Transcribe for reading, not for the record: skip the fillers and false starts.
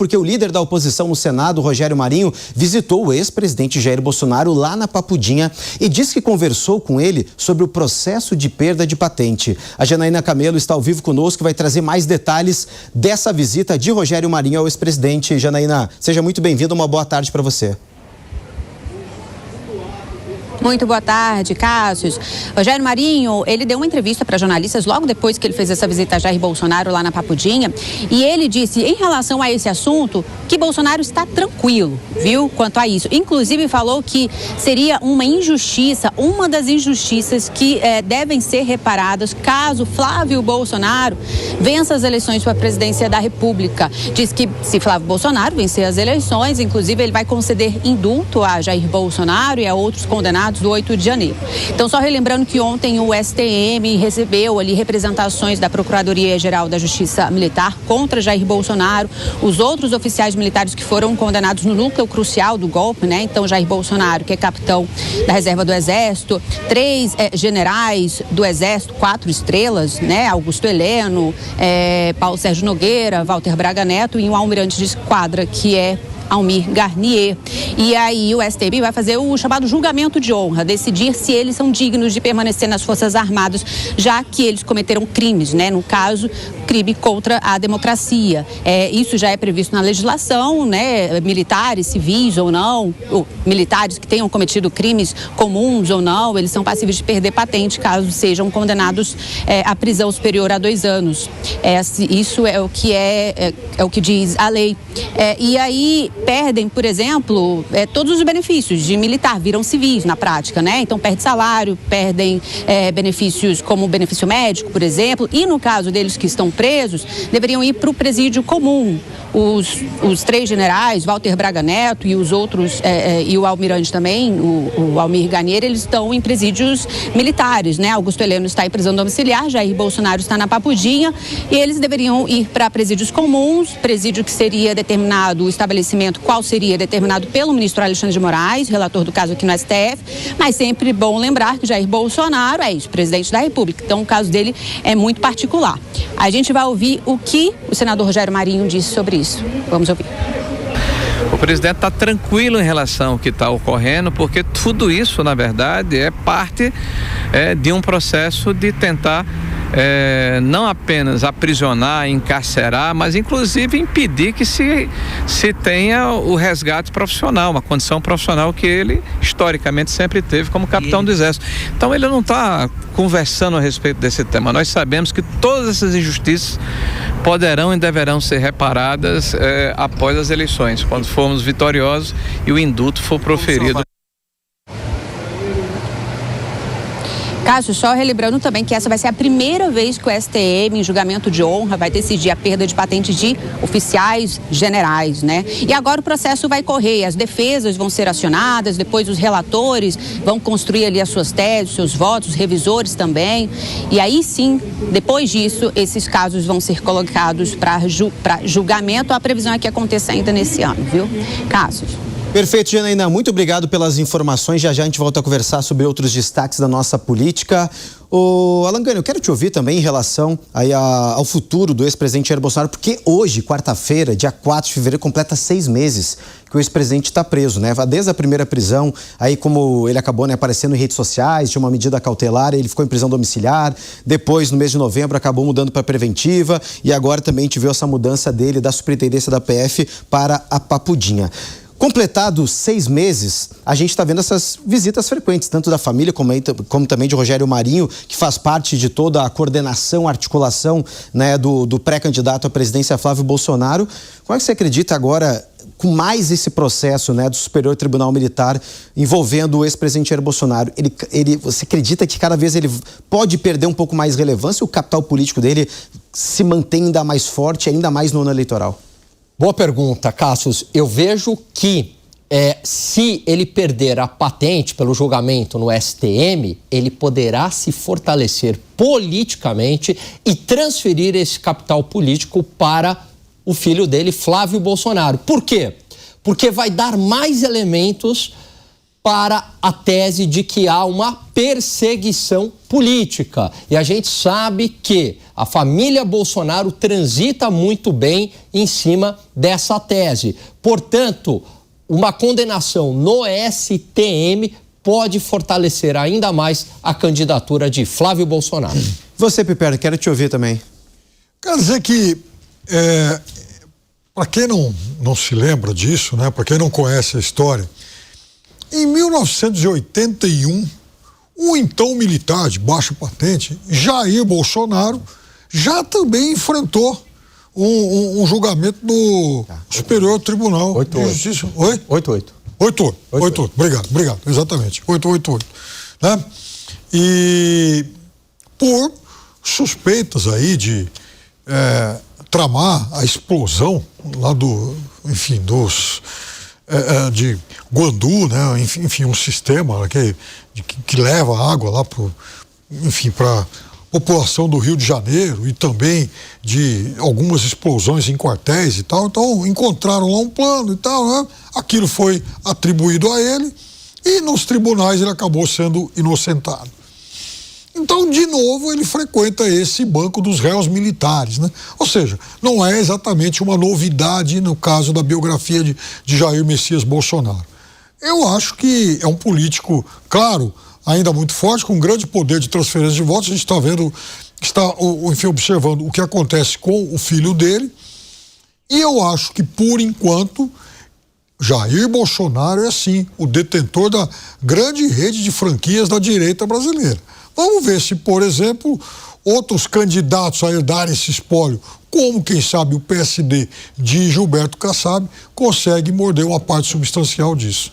Porque o líder da oposição no Senado, Rogério Marinho, visitou o ex-presidente Jair Bolsonaro lá na Papudinha e disse que conversou com ele sobre o processo de perda de patente. A Janaína Camelo está ao vivo conosco e vai trazer mais detalhes dessa visita de Rogério Marinho ao ex-presidente. Janaína, seja muito bem-vinda, uma boa tarde para você. Muito boa tarde, Cássio. Rogério Marinho, ele deu uma entrevista para jornalistas logo depois que ele fez essa visita a Jair Bolsonaro lá na Papudinha e ele disse, em relação a esse assunto, que Bolsonaro está tranquilo, viu, quanto a isso. Inclusive falou que seria uma injustiça, uma das injustiças que devem ser reparadas caso Flávio Bolsonaro vença as eleições para a presidência da República. Diz que se Flávio Bolsonaro vencer as eleições, inclusive ele vai conceder indulto a Jair Bolsonaro e a outros condenados do 8 de janeiro. Então, só relembrando que ontem o STM recebeu ali representações da Procuradoria-Geral da Justiça Militar contra Jair Bolsonaro, os outros oficiais militares que foram condenados no núcleo crucial do golpe, né? Então, Jair Bolsonaro, que é capitão da reserva do Exército, 3 generais do Exército, 4 estrelas, né? Augusto Heleno, Paulo Sérgio Nogueira, Walter Braga Neto e um almirante de esquadra, que é Almir Garnier. E aí o STM vai fazer o chamado julgamento de honra, decidir se eles são dignos de permanecer nas Forças Armadas, já que eles cometeram crimes, né? No caso, crime contra a democracia. Isso já é previsto na legislação, né? Militares, civis ou não, ou militares que tenham cometido crimes comuns ou não, eles são passíveis de perder patente caso sejam condenados à prisão superior a 2 anos. Isso é o que diz a lei. E aí perdem, por exemplo, todos os benefícios de militar, viram civis na prática, né? Então perde salário, perdem benefícios como benefício médico, por exemplo, e no caso deles que estão presos, deveriam ir para o presídio comum. Os 3 generais, Walter Braga Neto e os outros, e o almirante também, o Almir Garnier, eles estão em presídios militares, né? Augusto Heleno está em prisão domiciliar, Jair Bolsonaro está na Papudinha e eles deveriam ir para presídios comuns, presídio que seria determinado, o estabelecimento qual seria determinado pelo ministro Alexandre de Moraes, relator do caso aqui no STF, mas sempre bom lembrar que Jair Bolsonaro é ex-presidente da República, então o caso dele é muito particular. A gente vai ouvir o que o senador Rogério Marinho disse sobre isso. Vamos ouvir. O presidente está tranquilo em relação ao que está ocorrendo, porque tudo isso, na verdade, é parte de um processo de tentar não apenas aprisionar, encarcerar, mas inclusive impedir que se tenha o resgate profissional, uma condição profissional que ele historicamente sempre teve como capitão do Exército. Então ele não está conversando a respeito desse tema. Nós sabemos que todas essas injustiças poderão e deverão ser reparadas após as eleições, quando formos vitoriosos e o indulto for proferido. Cássio, só relembrando também que essa vai ser a primeira vez que o STM, em julgamento de honra, vai decidir a perda de patente de oficiais generais, né? E agora o processo vai correr, as defesas vão ser acionadas, depois os relatores vão construir ali as suas teses, seus votos, os revisores também. E aí sim, depois disso, esses casos vão ser colocados para julgamento. A previsão é que aconteça ainda nesse ano, viu? Cássio. Perfeito, Janaína. Muito obrigado pelas informações. Já já a gente volta a conversar sobre outros destaques da nossa política. Alan Gani, eu quero te ouvir também em relação aí ao futuro do ex-presidente Jair Bolsonaro, porque hoje, quarta-feira, dia 4 de fevereiro, completa 6 meses que o ex-presidente está preso, né? Desde a primeira prisão, aí como ele acabou, né, aparecendo em redes sociais, tinha uma medida cautelar, ele ficou em prisão domiciliar, depois, no mês de novembro, acabou mudando para preventiva e agora também a gente viu essa mudança dele da superintendência da PF para a Papudinha. Completados 6 meses, a gente está vendo essas visitas frequentes, tanto da família como também de Rogério Marinho, que faz parte de toda a coordenação, articulação, né, do pré-candidato à presidência Flávio Bolsonaro. Como é que você acredita agora, com mais esse processo, né, do Superior Tribunal Militar envolvendo o ex-presidente Jair Bolsonaro, você acredita que cada vez ele pode perder um pouco mais relevância, o capital político dele se mantém ainda mais forte, ainda mais no ano eleitoral? Boa pergunta, Cássio. Eu vejo que se ele perder a patente pelo julgamento no STM, ele poderá se fortalecer politicamente e transferir esse capital político para o filho dele, Flávio Bolsonaro. Por quê? Porque vai dar mais elementos para a tese de que há uma perseguição política. E a gente sabe que A família Bolsonaro transita muito bem em cima dessa tese. Portanto, uma condenação no STM pode fortalecer ainda mais a candidatura de Flávio Bolsonaro. Você, Piperno, quero te ouvir também. Quer dizer que, para quem não se lembra disso, né, para quem não conhece a história, em 1981, o então militar de baixa patente, Jair Bolsonaro, já também enfrentou um julgamento do Superior Tribunal de Justiça. Oi? 88. Obrigado, exatamente. 888. Né? E por suspeitas aí de tramar a explosão lá de Guandu, né? Enfim, um sistema que leva água lá para população do Rio de Janeiro e também de algumas explosões em quartéis e tal. Então, encontraram lá um plano e tal, né? Aquilo foi atribuído a ele e nos tribunais ele acabou sendo inocentado. Então, de novo, ele frequenta esse banco dos réus militares, né? Ou seja, não é exatamente uma novidade no caso da biografia de Jair Messias Bolsonaro. Eu acho que é um político, claro, ainda muito forte, com grande poder de transferência de votos. A gente está observando o que acontece com o filho dele. E eu acho que, por enquanto, Jair Bolsonaro é, sim, o detentor da grande rede de franquias da direita brasileira. Vamos ver se, por exemplo, outros candidatos a herdar esse espólio, como, quem sabe, o PSD de Gilberto Kassab, consegue morder uma parte substancial disso.